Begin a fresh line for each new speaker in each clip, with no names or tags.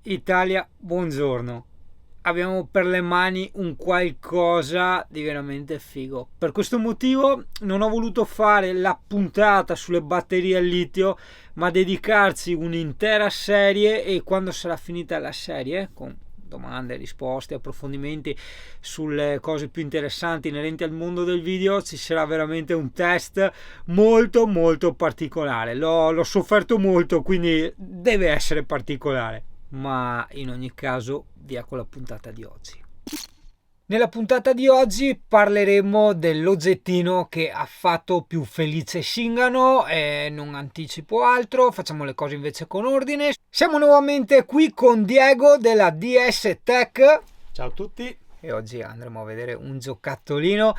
Italia, buongiorno. Abbiamo per le mani un qualcosa di veramente figo. Per questo motivo non ho voluto fare la puntata sulle batterie al litio, ma dedicarci un'intera serie e quando sarà finita la serie, con domande, risposte, approfondimenti sulle cose più interessanti inerenti al mondo del video, ci sarà veramente un test molto molto particolare. L'ho sofferto molto, quindi deve essere particolare, ma in ogni caso via con la puntata di oggi. Nella puntata di oggi parleremo dell'oggettino che ha fatto più felice Singano e non anticipo altro, facciamo le cose invece con ordine. Siamo nuovamente qui con Diego della DS Tech.
Ciao a tutti.
E oggi andremo a vedere un giocattolino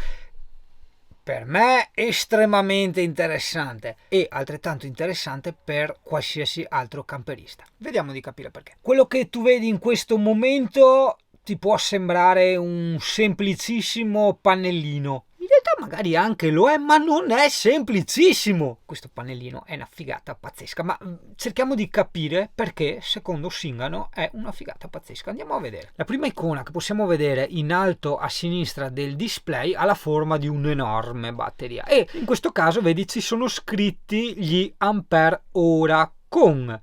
per me estremamente interessante e altrettanto interessante per qualsiasi altro camperista. Vediamo di capire perché. Quello che tu vedi in questo momento ti può sembrare un semplicissimo pannellino. In realtà magari anche lo è, ma non è semplicissimo. Questo pannellino è una figata pazzesca, ma cerchiamo di capire perché secondo Singano è una figata pazzesca. Andiamo a vedere. La prima icona che possiamo vedere in alto a sinistra del display ha la forma di un'enorme batteria e in questo caso vedi ci sono scritti gli ampere ora con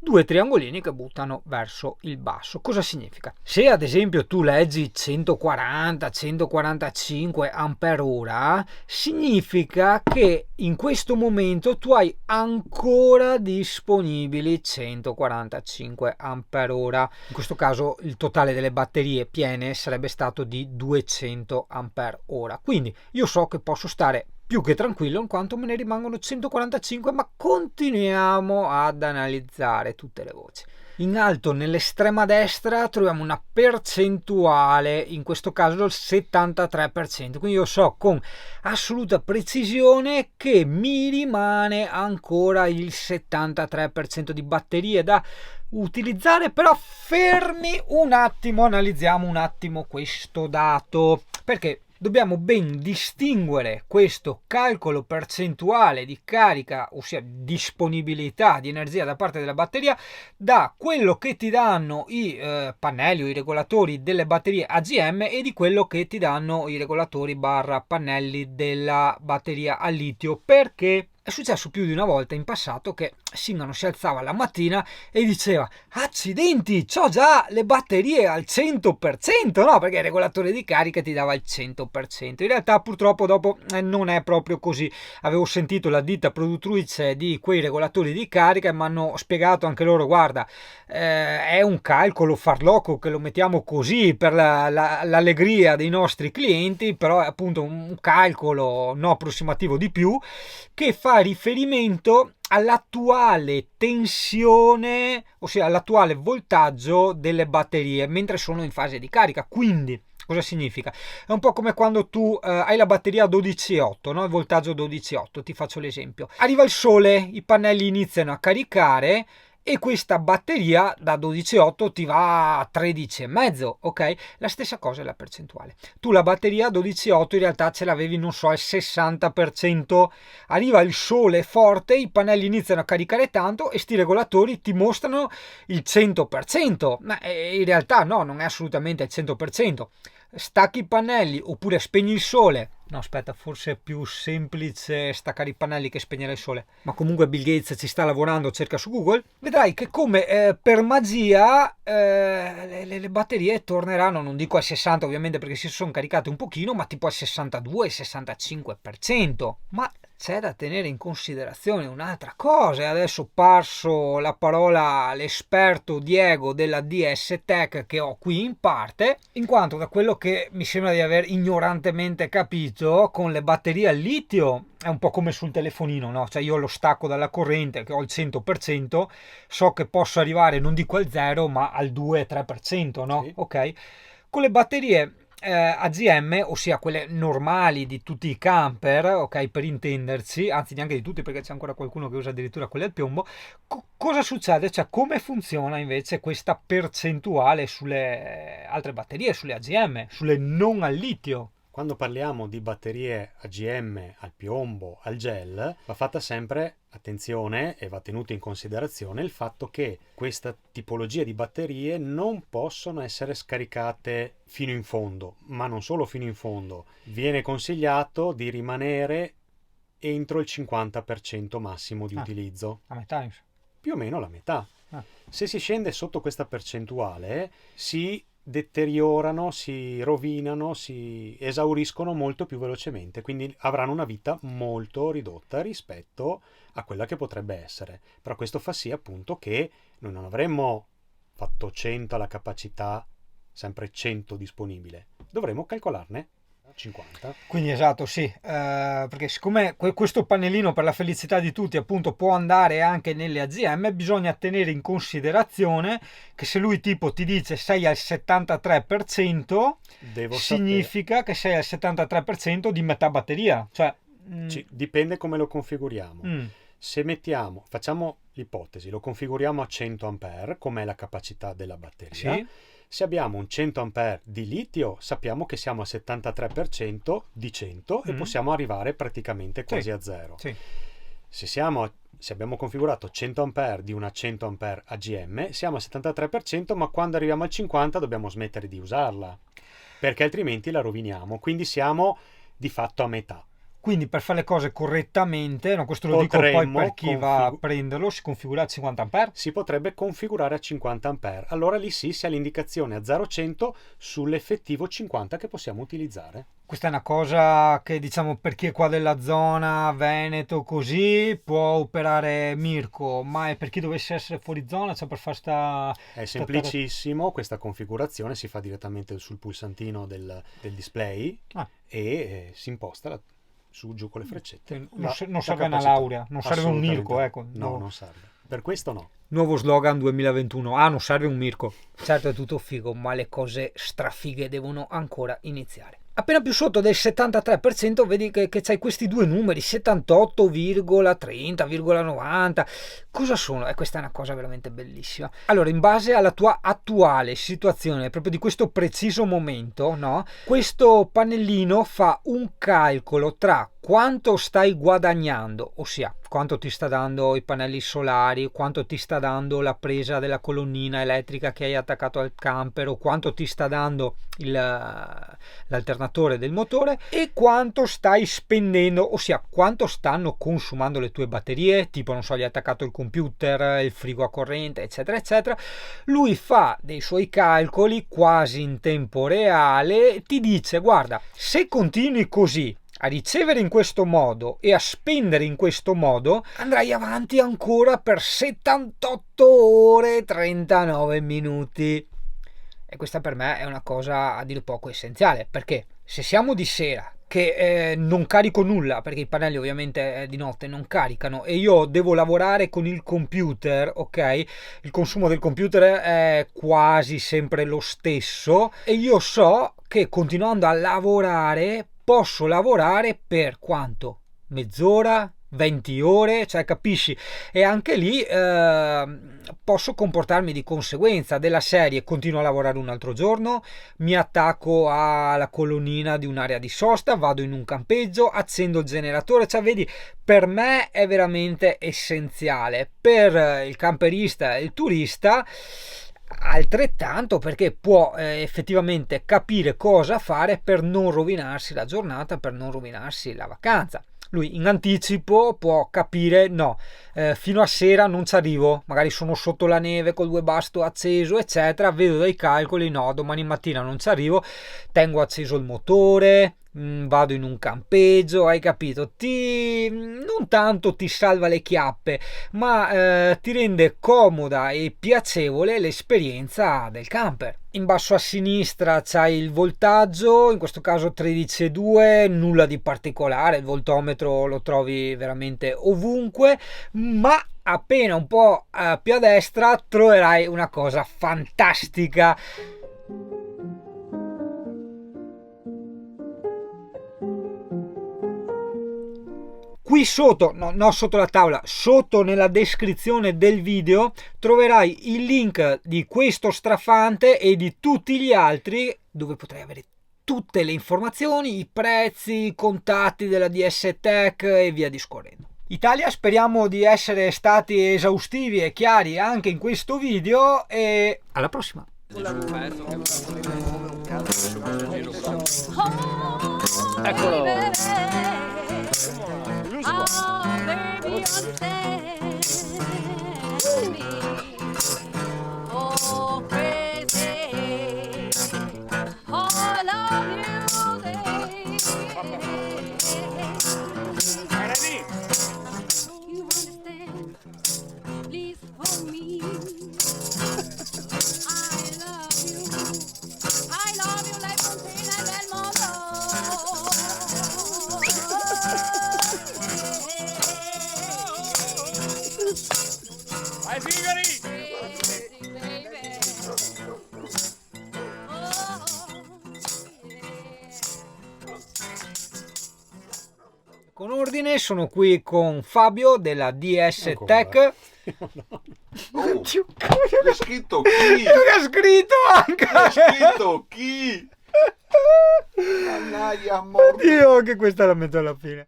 due triangolini che buttano verso il basso. Cosa significa? Se ad esempio tu leggi 140-145 ampere ora, significa che in questo momento tu hai ancora disponibili 145 ampere ora. In questo caso il totale delle batterie piene sarebbe stato di 200 ampere ora. Quindi io so che posso stare più che tranquillo in quanto me ne rimangono 145, ma continuiamo ad analizzare tutte le voci. In alto nell'estrema destra troviamo una percentuale, in questo caso il 73%, quindi io so con assoluta precisione che mi rimane ancora il 73% di batterie da utilizzare. Però fermi un attimo, analizziamo un attimo questo dato, perché dobbiamo ben distinguere questo calcolo percentuale di carica, ossia disponibilità di energia da parte della batteria, da quello che ti danno i pannelli o i regolatori delle batterie AGM e di quello che ti danno i regolatori barra pannelli della batteria a litio. Perché è successo più di una volta in passato che Singano si alzava la mattina e diceva: accidenti, c'ho già le batterie al 100%, no? Perché il regolatore di carica ti dava il 100%. In realtà purtroppo dopo non è proprio così. Avevo sentito la ditta produttrice di quei regolatori di carica e mi hanno spiegato anche loro: guarda, è un calcolo farlocco che lo mettiamo così per l'allegria dei nostri clienti, però è appunto un calcolo no approssimativo di più che fa riferimento all'attuale tensione, ossia all'attuale voltaggio delle batterie mentre sono in fase di carica. Quindi cosa significa? È un po' come quando tu hai la batteria a 12,8, no? Il voltaggio 12,8, ti faccio l'esempio. Arriva il sole, i pannelli iniziano a caricare e questa batteria da 12,8 ti va a 13,5, ok? La stessa cosa è la percentuale. Tu la batteria a 12,8 in realtà ce l'avevi, non so, al 60%, arriva il sole forte, i pannelli iniziano a caricare tanto e sti regolatori ti mostrano il 100%, ma in realtà no, non è assolutamente il 100%. Stacchi i pannelli oppure spegni il sole. No, aspetta, forse è più semplice staccare i pannelli che spegnere il sole. Ma comunque Bill Gates ci sta lavorando, cerca su Google. Vedrai che come per magia le batterie torneranno, non dico al 60 ovviamente perché si sono caricate un pochino, ma tipo al 62-65%. Ma c'è da tenere in considerazione un'altra cosa, e adesso passo la parola all'esperto Diego della DS Tech che ho qui in parte, in quanto da quello che mi sembra di aver ignorantemente capito, con le batterie al litio è un po' come sul telefonino, no? Cioè io lo stacco dalla corrente che ho il 100%, so che posso arrivare non dico al 0 ma al 2-3%, no?
Sì.
Ok? Con le batterie AGM, ossia quelle normali di tutti i camper, ok, per intenderci, anzi neanche di tutti perché c'è ancora qualcuno che usa addirittura quelle al piombo. Cosa succede? Cioè come funziona invece questa percentuale sulle altre batterie, sulle AGM, sulle non al litio?
Quando parliamo di batterie AGM al piombo, al gel, va fatta sempre attenzione e va tenuto in considerazione il fatto che questa tipologia di batterie non possono essere scaricate fino in fondo, ma non solo fino in fondo. Viene consigliato di rimanere entro il 50% massimo di utilizzo.
A metà,
più o meno la metà. Se si scende sotto questa percentuale si deteriorano, si rovinano, si esauriscono molto più velocemente, quindi avranno una vita molto ridotta rispetto a quella che potrebbe essere. Però questo fa sì appunto che noi non avremmo fatto 100 alla capacità, sempre 100 disponibile, dovremmo calcolarne 50.
Quindi esatto, sì, perché siccome questo pannellino per la felicità di tutti appunto può andare anche nelle AGM, bisogna tenere in considerazione che se lui tipo ti dice sei al 73%, significa che sei al 73% di metà batteria. Cioè,
dipende come lo configuriamo. Se facciamo l'ipotesi, lo configuriamo a 100 A, com'è la capacità della batteria.
Sì.
Se abbiamo un 100 A di litio, sappiamo che siamo al 73% di 100 e possiamo arrivare praticamente quasi a zero.
Sì.
Se abbiamo configurato 100 A di una 100 A AGM, siamo al 73%, ma quando arriviamo al 50 dobbiamo smettere di usarla, perché altrimenti la roviniamo. Quindi siamo di fatto a metà.
Quindi per fare le cose correttamente, no, questo lo dico poi per chi va a prenderlo, si configura a 50 A?
Si potrebbe configurare a 50 A. Allora lì sì, si ha l'indicazione a 0-100 sull'effettivo 50 che possiamo utilizzare.
Questa è una cosa che diciamo per chi è qua della zona, Veneto, così, può operare Mirko, ma è per chi dovesse essere fuori zona, cioè per far
È semplicissimo, questa configurazione si fa direttamente sul pulsantino del display e si imposta su giù con le freccette.
Non serve una laurea, non serve un Mirko, ecco.
No, non serve. Per questo no.
Nuovo slogan 2021. Non serve un Mirko. Certo è tutto figo, ma le cose strafighe devono ancora iniziare. Appena più sotto del 73% vedi che c'hai questi due numeri, 78,30,90. Cosa sono? Questa è una cosa veramente bellissima. Allora, in base alla tua attuale situazione, proprio di questo preciso momento, no? Questo pannellino fa un calcolo tra quanto stai guadagnando, ossia quanto ti sta dando i pannelli solari, quanto ti sta dando la presa della colonnina elettrica che hai attaccato al camper, o quanto ti sta dando l'alternatore del motore, e quanto stai spendendo, ossia quanto stanno consumando le tue batterie, tipo non so, gli hai attaccato il computer, il frigo a corrente, eccetera eccetera. Lui fa dei suoi calcoli quasi in tempo reale e ti dice: guarda, se continui così a ricevere in questo modo e a spendere in questo modo, andrai avanti ancora per 78 ore e 39 minuti. E questa per me è una cosa a dir poco essenziale, perché se siamo di sera che non carico nulla, perché i pannelli ovviamente di notte non caricano, e io devo lavorare con il computer, ok? Il consumo del computer è quasi sempre lo stesso e io so che continuando a lavorare posso lavorare per quanto? Mezz'ora? 20 ore, cioè capisci? E anche lì posso comportarmi di conseguenza, della serie: continuo a lavorare un altro giorno, mi attacco alla colonnina di un'area di sosta, vado in un campeggio, accendo il generatore. Cioè vedi, per me è veramente essenziale, per il camperista e il turista altrettanto, perché può effettivamente capire cosa fare per non rovinarsi la giornata, per non rovinarsi la vacanza. Lui in anticipo può capire: no, fino a sera non ci arrivo, magari sono sotto la neve col webasto acceso eccetera, vedo dai calcoli: no, domani mattina non ci arrivo, tengo acceso il motore, vado in un campeggio, hai capito? Non tanto ti salva le chiappe, ma ti rende comoda e piacevole l'esperienza del camper. In basso a sinistra c'hai il voltaggio, in questo caso 13,2, nulla di particolare, il voltometro lo trovi veramente ovunque, ma appena un po' più a destra troverai una cosa fantastica. Qui sotto, no, sotto la tavola, sotto nella descrizione del video troverai il link di questo strafante e di tutti gli altri, dove potrai avere tutte le informazioni, i prezzi, i contatti della DS Tech e via discorrendo. Italia, speriamo di essere stati esaustivi e chiari anche in questo video e alla prossima. Eccolo. Con ordine, sono qui con Fabio della DS Tech.
Oh, c'è scritto chi?
Che ha scritto anche!
C'è scritto chi? Mannaia, morto.
Dio, che questa la metto alla fine.